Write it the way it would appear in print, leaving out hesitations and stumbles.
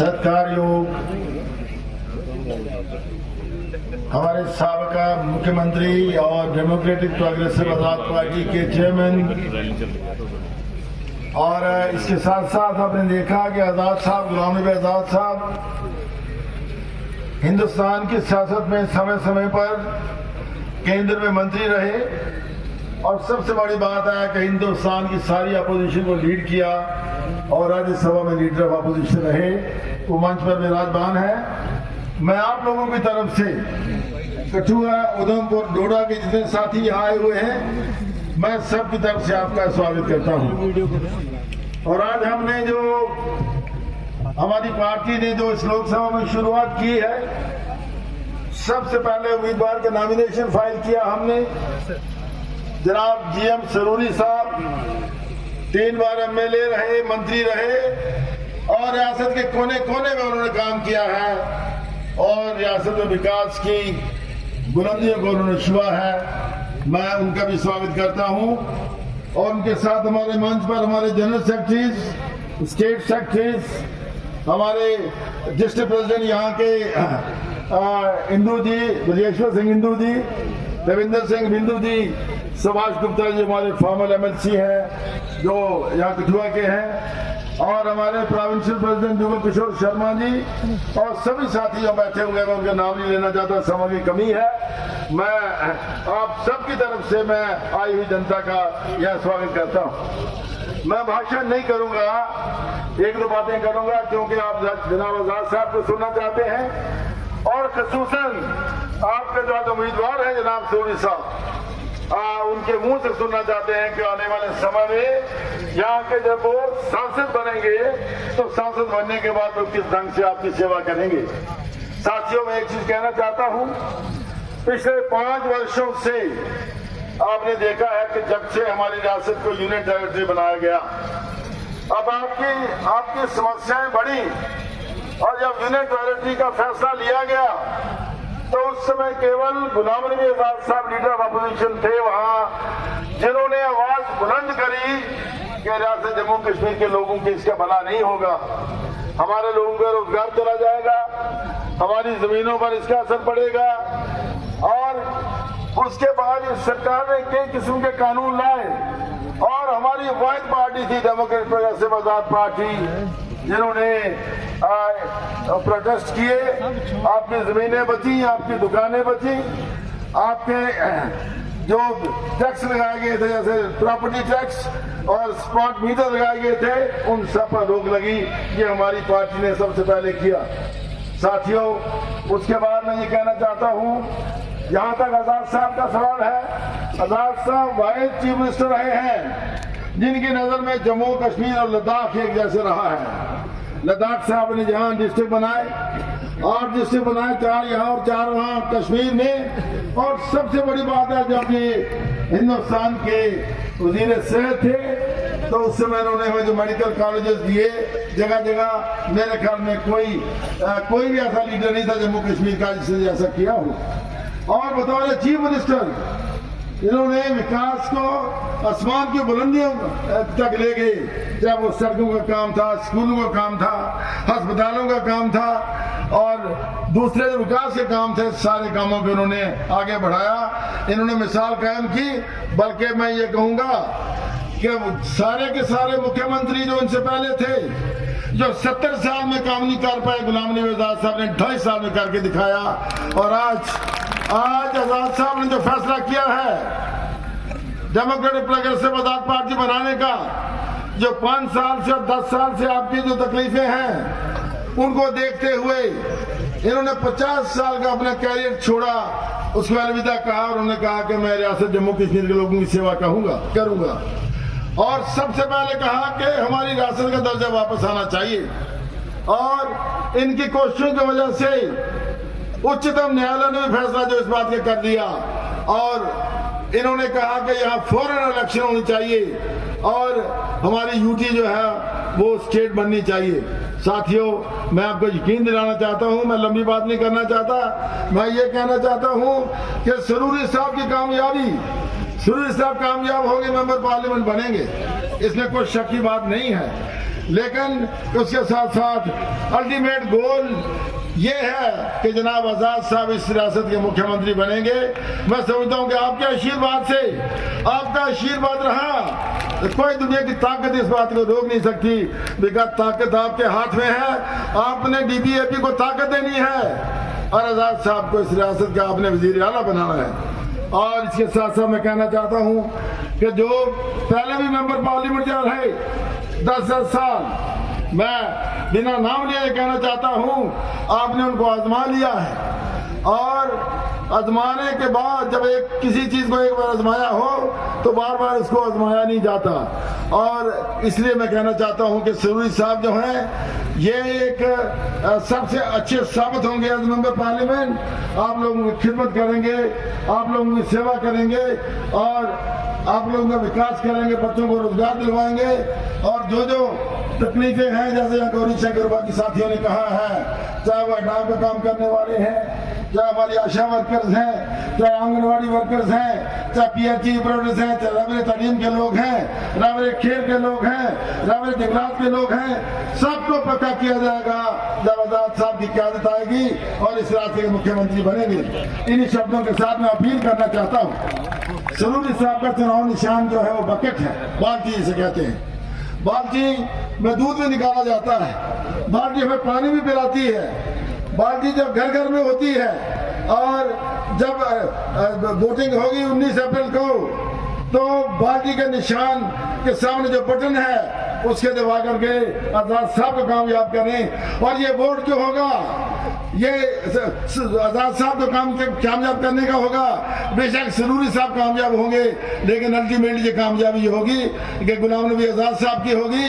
सत्कार योग हमारे साबका मुख्यमंत्री और डेमोक्रेटिक प्रोग्रेसिव आजाद पार्टी के चेयरमैन, और इसके साथ साथ आपने देखा कि आजाद साहब, गुलाम नबी आजाद साहब हिंदुस्तान की सियासत में समय समय पर केंद्र में मंत्री रहे, और सबसे बड़ी बात है कि हिंदुस्तान की सारी अपोजिशन को लीड किया और राज्यसभा में लीडर ऑफ अपोजिशन रहे। वो मंच पर विराजमान है। मैं आप लोगों की तरफ से कठुआ, उधमपुर, डोडा के जितने साथी यहाँ आए हुए हैं, मैं सबकी तरफ से आपका स्वागत करता हूँ। और आज हमने जो हमारी पार्टी ने जो इस लोकसभा में शुरुआत की है, सबसे पहले उम्मीदवार का नॉमिनेशन फाइल किया हमने। जनाब जीएम सरूरी साहब 3 बार एमएलए रहे, मंत्री रहे, और रियासत के कोने कोने में उन्होंने काम किया है और रियासत में विकास की बुलंदियों को उन्होंने छुआ है। मैं उनका भी स्वागत करता हूं। और उनके साथ हमारे मंच पर हमारे जनरल सेक्रेटरीज, स्टेट सेक्रेटरीज, हमारे डिस्ट्रिक्ट प्रेसिडेंट यहाँ के इंदू जी, ब्रजेश्वर सिंह इंदू जी, रविंदर सिंह बिंदु जी, सुभाष गुप्ता जी हमारे फॉर्मल एमएलसी हैं जो यहाँ कठुआ के हैं, और हमारे प्रोविंशियल प्रेसिडेंट जुगल किशोर शर्मा जी, और सभी साथी जो बैठे हुए हैं, उनका नाम नहीं लेना चाहता, समय की कमी है। मैं आप सबकी तरफ से मैं आई हुई जनता का यह स्वागत करता हूँ। मैं भाषण नहीं करूंगा, 1-2 बातें करूंगा क्योंकि आप जनाब आजाद साहब को सुनना चाहते हैं, और खसूसन आपके जो उम्मीदवार हैं जनाब सरूरी साहब, उनके मुंह से सुनना चाहते हैं कि आने वाले समय में यहाँ के जब वो सांसद बनेंगे तो सांसद बनने के बाद वो किस ढंग से आपकी सेवा करेंगे। साथियों, मैं एक चीज कहना चाहता हूँ, पिछले 5 वर्षों से आपने देखा है कि जब से हमारी रियासत को यूनियन टेरिटरी बनाया गया, अब आपकी समस्याएं बढ़ी, और जब यूनियन टेरिटरी का फैसला लिया गया तो उस समय केवल गुलाम नबी आजाद साहब लीडर ऑफ अपोजिशन थे वहां, जिन्होंने आवाज बुलंद करी कि रियासत जम्मू कश्मीर के लोगों की इसका भला नहीं होगा, हमारे लोगों का रोजगार चला जाएगा, हमारी जमीनों पर इसका असर पड़ेगा। और उसके बाद इस सरकार ने कई किस्म के कानून लाए, और हमारी वाहिद पार्टी थी डेमोक्रेटिक प्रोग्रेसिव आजाद पार्टी, जिन्होंने प्रोटेस्ट किए। आपकी जमीनें बची, आपकी दुकानें बची, आपके जो टैक्स लगाए गए थे जैसे प्रॉपर्टी टैक्स और स्पॉट मीटर लगाए गए थे, उन सब पर रोक लगी। ये हमारी पार्टी ने सबसे पहले किया। साथियों, उसके बाद मैं ये कहना चाहता हूँ, जहाँ तक आजाद साहब का सवाल है, आजाद साहब वाइस चीफ मिनिस्टर रहे हैं जिनकी नजर में जम्मू कश्मीर और लद्दाख एक जैसे रहा है। लद्दाख से आपने जहां डिस्ट्रिक्ट बनाए, 8 डिस्ट्रिक्ट बनाए, 4 यहाँ और 4 वहां कश्मीर में। और सबसे बड़ी बात है, जब ये हिंदुस्तान के वजीर सेहत थे तो उस समय उन्होंने हमें जो मेडिकल कॉलेजेस दिए जगह जगह, मेरे ख्याल में कोई भी ऐसा लीडर नहीं था जम्मू कश्मीर का जिसने ऐसा किया हो। और बतौर चीफ मिनिस्टर इन्होंने विकास को आसमान की बुलंदियों तक ले गए, चाहे वो सड़कों का काम था, स्कूलों का काम था, अस्पतालों का काम था, और दूसरे जो विकास के काम थे, सारे कामों को इन्होंने आगे बढ़ाया। इन्होंने मिसाल कायम की। बल्कि मैं ये कहूंगा कि सारे के सारे मुख्यमंत्री जो इनसे पहले थे, जो 70 साल में काम नहीं कर पाए, गुलाम नबी आजाद साहब ने 2.5 साल में करके दिखाया। और आज आजाद साहब ने जो फैसला किया है डेमोक्रेटिक प्रोग्रेसिव आजाद पार्टी बनाने का, जो 5 साल से और 10 साल से आपकी जो तकलीफें हैं, उनको देखते हुए इन्होंने 50 साल का अपना कैरियर छोड़ा, उसको अलविदा कहा, और उन्होंने कहा कि मैं रियासत जम्मू कश्मीर के लोगों की सेवा करूंगा। और सबसे पहले कहा कि हमारी रियासत का दर्जा वापस आना चाहिए। और इनकी कोशिशों की वजह से उच्चतम न्यायालय ने भी फैसला जो इस बात का कर दिया, और इन्होंने कहा कि यहाँ फौरन इलेक्शन होनी चाहिए, और हमारी यूटी जो है वो स्टेट बननी चाहिए। साथियों, मैं आपको यकीन दिलाना चाहता हूं, मैं लंबी बात नहीं करना चाहता, मैं ये कहना चाहता हूं कि सरूरी साहब की कामयाबी, सरूरी साहब कामयाब होंगे, मेंबर पार्लियामेंट बनेंगे, इसमें कोई शक की बात नहीं है। लेकिन उसके साथ साथ अल्टीमेट गोल ये है कि जनाब आजाद साहब इस रियासत के मुख्यमंत्री बनेंगे। मैं समझता हूं कि आपके आशीर्वाद से, आपका आशीर्वाद रहा तो कोई दुनिया की ताकत इस बात को रोक नहीं सकती। बेकार ताकत आपके हाथ में है, आपने डीबीएपी को ताकत देनी है और आजाद साहब को इस रियासत का आपने वजीर आला बनाना है। और इसके साथ साथ मैं कहना चाहता हूं कि जो पहले भी मेंबर पार्लियामेंट जा रहे 10-10 साल, मैं बिना नाम लिए कहना चाहता हूं आपने उनको आजमा लिया है और आजमाने के बाद जब किसी चीज को एक बार आजमाया हो तो बार बार उसको आजमाया नहीं जाता। और इसलिए मैं कहना चाहता हूं कि सरूरी साहब जो हैं ये एक सबसे अच्छे साबित होंगे एज मेंबर पार्लियामेंट। आप लोगों की खिदमत करेंगे, आप लोगों की सेवा करेंगे और आप लोगों का विकास करेंगे, बच्चों को रोजगार दिलवाएंगे। और जो जो तकलीफें हैं, जैसे गौरी शंकर बाकी साथियों ने कहा है, चाहे वो हटाव का काम करने वाले हैं, चाहे हमारी आशा वर्कर्स हैं, चाहे आंगनवाड़ी वर्कर्स हैं, चाहे पीएचई ऑपरेटर्स हैं, चाहे रावरे तालीम के लोग हैं, रावरे खेल के लोग हैं, रावरे जंगलात के लोग हैं, सबको पक्का किया जाएगा जब आजाद साहब की क़यादत आएगी और इस राज्य के मुख्यमंत्री बनेंगे। इन्हीं शब्दों के साथ मैं अपील करना चाहता हूँ। सरूरी साहब का चुनाव निशान जो है वो बकेट है, बाल्टी जिसे कहते हैं। बाल्टी में दूध भी निकाला जाता है, बाल्टी हमें पानी भी पिलाती है। बाल्टी जब घर घर में होती है और जब वोटिंग होगी 19 अप्रैल को तो बाल्टी के निशान के सामने जो बटन है उसके दबा करके आजाद साहब को कामयाब करें। और ये वोट क्यों होगा, ये आजाद साहब को कामयाब करने का होगा। बेशक सरूरी साहब कामयाब होंगे लेकिन अल्टीमेटली ये कामयाबी होगी कि गुलाम नबी आजाद साहब की होगी।